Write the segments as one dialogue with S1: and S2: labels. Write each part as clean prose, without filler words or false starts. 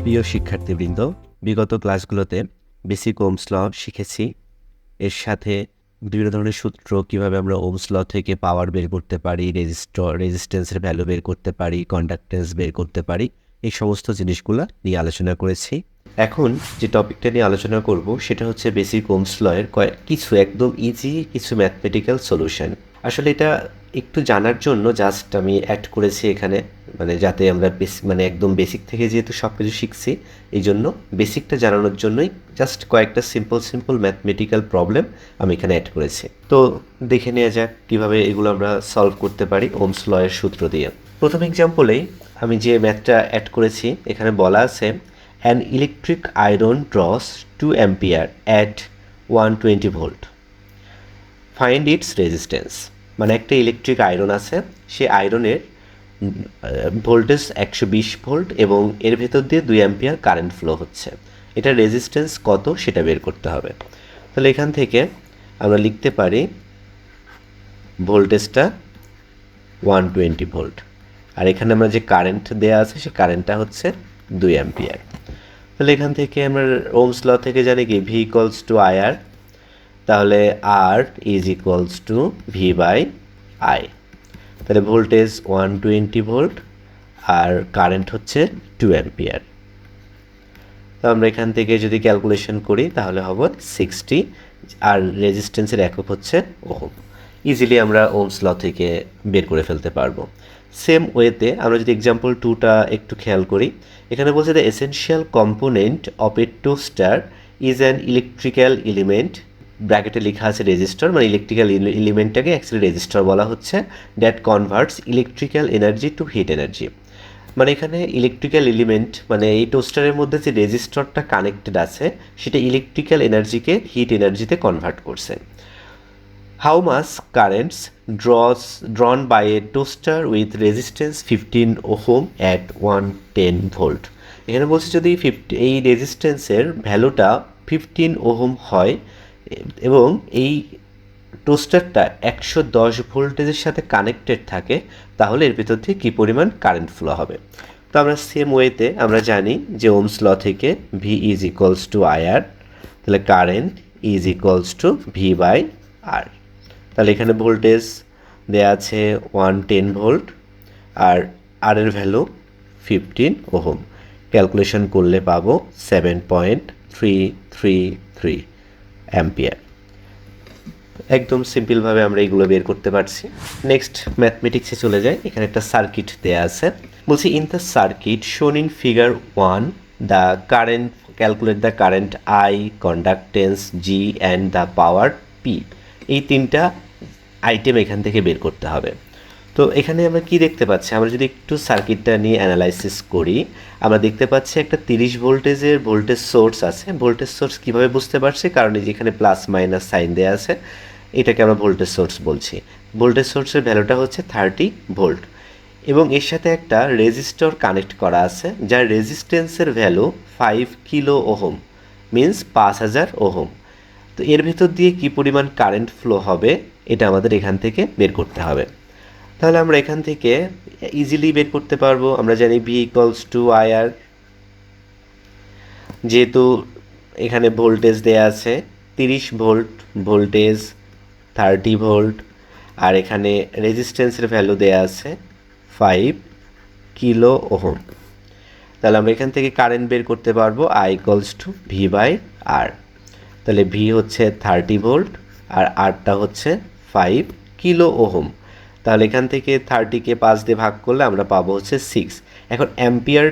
S1: প্রিয় শিক্ষার্থীবৃন্দ, বিগত ক্লাসগুলোতে বেসিক ওহমস ল শিখেছি। এর সাথে বিভিন্ন ধরনের সূত্র, কিভাবে আমরা ওহমস ল থেকে পাওয়ার বের করতে পারি, রেজিস্ট্যান্সের ভ্যালু বের করতে পারি, কন্ডাক্ট্যান্স বের করতে পারি, এই সমস্ত জিনিসগুলো নিয়ে আলোচনা করেছি। এখন যে টপিকটা নিয়ে আলোচনা করব সেটা হচ্ছে বেসিক ওহমস ল এর কিছু একদম ইজি কিছু ম্যাথমেটিক্যাল সলিউশন। আসলে এটা একটু জানার জন্য জাস্ট আমি অ্যাড করেছি এখানে, যাতে আমরা একদম বেসিক থেকে যেহেতু সব কিছু শিখছি, এই জন্য বেসিকটা জানানোর জন্যই জাস্ট কয়েকটা সিম্পল ম্যাথমেটিক্যাল প্রবলেম আমি এখানে অ্যাড করেছি। তো দেখে নেওয়া যাক কীভাবে এগুলো আমরা সলভ করতে পারি ওহমস ল এর সূত্র দিয়ে। প্রথম এক্সাম্পলেই আমি যে ম্যাথটা অ্যাড করেছি, এখানে বলা আছে an electric iron draws 2 ampere at 120 volt. Find its resistance. মানে একটা ইলেকট্রিক আয়রন আছে, সে আয়রনের ভোল্টেজ 120 ভোল্ট এবং এর ভেতর দিয়ে 2 অ্যাম্পিয়ার কারেন্ট ফ্লো হচ্ছে। এটা রেজিস্ট্যান্স কত সেটা বের করতে হবে। তাহলে এখান থেকে আমরা লিখতে পারি ভোল্টেজটা 120 ভোল্ট, আর এখানে আমরা যে কারেন্ট দেওয়া আছে সে কারেন্টটা হচ্ছে 2 অ্যাম্পিয়ার। তাহলে এখান থেকে আমরা ওহমস ল থেকে জানি কি ভি ইকুয়ালস টু আইআর, তাহলে R is equals to V by I. তাহলে ভোল্টেজ 120 ভোল্ট আর কারেন্ট হচ্ছে 2 অ্যাম্পিয়ার। তো আমরা এখান থেকে যদি ক্যালকুলেশন করি তাহলে হবে 60, আর রেজিস্ট্যান্সের একক হচ্ছে ওহম। ইজিলি আমরা ওহমস ল থেকে বের করে ফেলতে পারবো। সেম ওয়েতে আমরা যদি এক্সাম্পল 2টা একটু খেয়াল করি, এখানে বলছে the essential component of a toaster is an electrical element, ব্র্যাকেটে লেখা আছে রেজিস্টার, মানে ইলেকট্রিক্যাল এলিমেন্টটাকে অ্যাকচুয়ালি রেজিস্টার বলা হচ্ছে, that converts electrical energy to heat energy. মানে এখানে ইলেকট্রিক্যাল এলিমেন্ট মানে এই টোস্টারের মধ্যে যে রেজিস্টারটা কানেক্টেড আছে সেটা ইলেকট্রিক্যাল এনার্জিকে হিট এনার্জিতে কনভার্ট করছে। How much currents drawn by a toaster with resistance 15 ohm at 110 volt? এখানে বলছে যদি এই রেজিস্ট্যান্সের ভ্যালুটা 15 ওহম হয় এবং এই টোস্টারটা 110 ভোল্টেজের সাথে কানেক্টেড থাকে, তাহলে এর ভিতর থেকে কী পরিমাণ কারেন্ট ফ্লো হবে। তো আমরা সেম ওয়েতে আমরা জানি যে ওহমস ল থেকে V is equals to IR, তাহলে current is equals to V by R. তাহলে এখানে ভোল্টেজ দেওয়া আছে 110 ভোল্ট আর আর এর ভ্যালু 15 ওহম। ক্যালকুলেশন করলে পাবো 7.333 অ্যাম্পিয়ার। একদম সিম্পলভাবে আমরা এইগুলো বের করতে পারছি। নেক্সট ম্যাথমেটিক্সে চলে যায়। এখানে একটা সার্কিট দেওয়া আছে, বলছি ইন দ্য সার্কিট শোন in figure 1 the current, calculate the current I, conductance G and the power P. এই তিনটা আইটেম এখান থেকে বের করতে হবে। তো এখানে আমরা কি দেখতে পাচ্ছি, আমরা যদি একটু সার্কিটটা নিয়ে অ্যানালাইসিস করি, আমরা দেখতে পাচ্ছি একটা 30 ভোল্টেজের ভোল্টেজ সোর্স আছে। ভোল্টেজ সোর্স কীভাবে বুঝতে পারছি, কারণ এই যেখানে প্লাস মাইনাস সাইন দেওয়া আছে, এটাকে আমরা ভোল্টেজ সোর্স বলছি। ভোল্টেজ সোর্সের ভ্যালুটা হচ্ছে 30 ভোল্ট এবং এর সাথে একটা রেজিস্টর কানেক্ট করা আছে, যার রেজিস্ট্যান্সের value 5 kilo ohm, means 5000 ohm. তো এর ভিতর দিয়ে কী পরিমাণ কারেন্ট ফ্লো হবে এটা আমাদের এখান থেকে বের করতে হবে। তাহলে আমরা এখান থেকে ইজিলি বের করতে পারবো। আমরা জানি ভি ইকুয়ালস টু আইআর, যেহেতু এখানে ভোল্টেজ দেয়া আছে 30 ভোল্ট, ভোল্টেজ 30 ভোল্ট, আর এখানে রেজিস্ট্যান্সের ভ্যালু দেয়া আছে 5 কিলো ওহম। তাহলে আমরা এখান থেকে কারেন্ট বের করতে পারবো I equals to V by R. তাহলে ভি হচ্ছে 30 ভোল্ট আর আরটা হচ্ছে 5 কিলো ওহম। তাহলে এখান থেকে 30কে 5 দিয়ে ভাগ করলে আমরা পাবো হচ্ছে 6। এখন অ্যাম্পিয়ার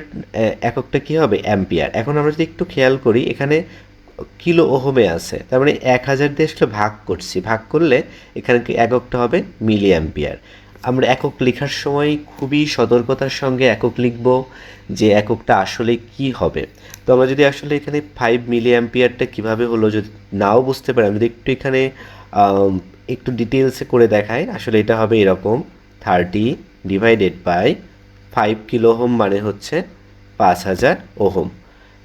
S1: এককটা কী হবে, অ্যাম্পিয়ার। এখন আমরা যদি একটু খেয়াল করি, এখানে কিলো ওহমে আছে, তার মানে 1000 দিয়ে আসলে ভাগ করছি, ভাগ করলে এখানে এককটা হবে মিলি অ্যাম্পিয়ার। আমরা একক লেখার সময় খুবই সতর্কতার সঙ্গে একক লিখব যে এককটা আসলে কি হবে। তো আমরা যদি আসলে এখানে 5 মিলি অ্যাম্পিয়ারটা কীভাবে হলো যদি নাও বুঝতে পারি, আমি যদি একটু এখানে একটু ডিটেলসে করে দেখাই, আসলে এটা হবে এরকম 30 ডিভাইডেড বাই 5 কিলো ওহম মানে হচ্ছে 5000 ohm,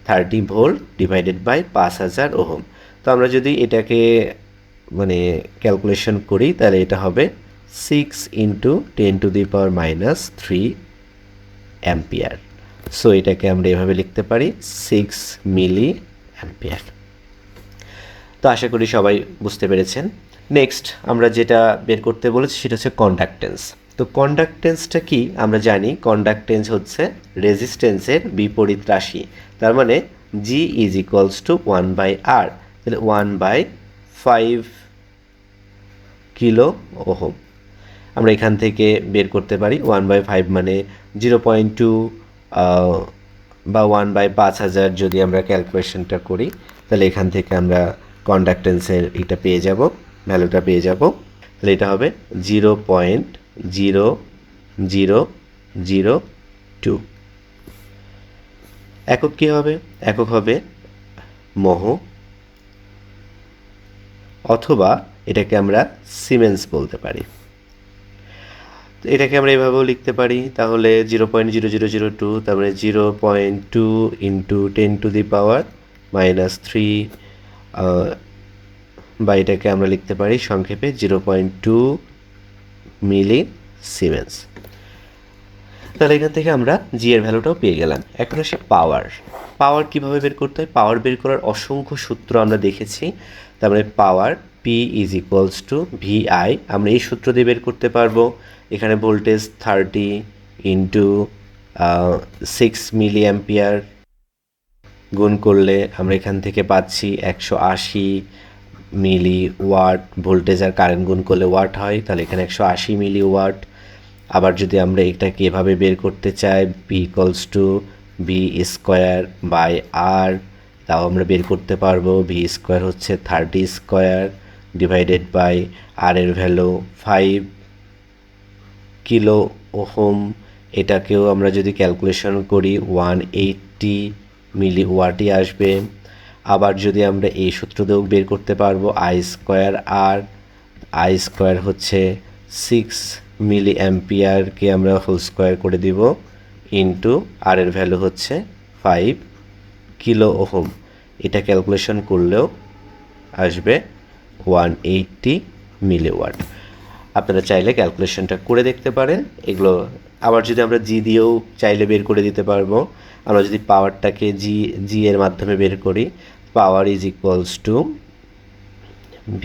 S1: 30 volt divided by 5000 ohm. তো আমরা যদি এটাকে ক্যালকুলেশন করি তাহলে এটা হবে 6 × 10⁻³ অ্যাম্পিয়ার। সো এটাকে আমরা এভাবে লিখতে পারি 6 মিলি অ্যাম্পিয়ার। তো আশা করি সবাই বুঝতে পেরেছেন। নেক্সট আমরা যেটা বের করতে বলেছি সেটা হচ্ছে কন্ডাক্টেন্স। তো কন্ডাক্টেন্সটা কি আমরা জানি, কন্ডাক্টেন্স হচ্ছে রেজিস্ট্যান্সের বিপরীত রাশি। তার মানে জি ইজ ইকুয়ালস টু 1/r, তাহলে 1/5 কিলো ওহম আমরা এখান থেকে বের করতে পারি। 1/5 মানে 0.2 বা 1/5000 যদি আমরা ক্যালকুলেশনটা করি, তাহলে এখান থেকে আমরা কন্ডাক্টেন্সের এটা পেয়ে যাব, ভ্যালুটা পেয়ে যাব। তাহলে এটা হবে 0.0002। একক কী হবে? একক হবে মহ, অথবা এটাকে আমরা সিমেন্স বলতে পারি। এটাকে আমরা এভাবেও লিখতে পারি, তাহলে 0.0002, তার মানে 0.2 ইন্টু 10⁻³ বা এটাকে আমরা লিখতে পারি সংক্ষেপে 0.2 মিলি সিমেন্স। তাহলে এখান থেকে আমরা জি এর ভ্যালুটাও পেয়ে গেলাম। এখন আসে পাওয়ার। পাওয়ার কীভাবে বের করতে হয়? পাওয়ার বের করার অসংখ্য সূত্র আমরা দেখেছি। তার মানে power P is equals to VI, আমরা এই সূত্র দিয়ে বের করতে পারবো। এখানে ভোল্টেজ 30 ইন্টু 6 মিলি অ্যাম্পিয়ার গুণ করলে আমরা এখান থেকে পাচ্ছি 180 মিলি ওয়াট। ভোল্টেজ আর কারেন্ট গুণ করলে ওয়াট হয়, তাহলে এখানে 180 মিলি ওয়াট। আবার যদি আমরা এটাকে এভাবে বের করতে চাই, পি ইকুয়ালস টু v²/r, তাও আমরা বের করতে পারবো। v² হচ্ছে 30² ডিভাইডেড বাই আর এর ভ্যালু 5 কিলো ওহম। এটাকেও আমরা যদি ক্যালকুলেশন করি 180 মিলি ওয়াটই আসবে। আবার যদি আমরা এই সূত্র দিয়েও বের করতে পারবো I²R, I² হচ্ছে 6 মিলি অ্যাম্পিয়ারকে আমরা হোল স্কোয়ার করে দিব ইন্টু আর এর ভ্যালু হচ্ছে 5 কিলো ওহম। এটা ক্যালকুলেশন করলেও আসবে 180 মিলি ওয়াট। আপনারা চাইলে ক্যালকুলেশনটা করে দেখতে পারেন এগুলো। আবার যদি আমরা জি দিয়েও চাইলে বের করে দিতে পারবো। আমরা যদি পাওয়ারটাকে জি এর মাধ্যমে বের করি, power is equals to v²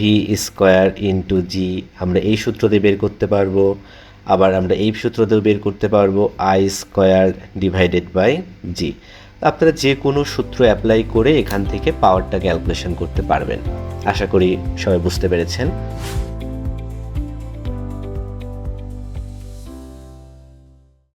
S1: into G, আমরা এই সূত্র দিয়ে বের করতে পারবো। আবার আমরা এই সূত্র দিয়েও বের করতে পারবো I² ডিভাইডেড বাই জি। আপনারা যে কোনো সূত্র অ্যাপ্লাই করে এখান থেকে পাওয়ারটা ক্যালকুলেশন করতে পারবেন। আশা করি সবাই বুঝতে পেরেছেন।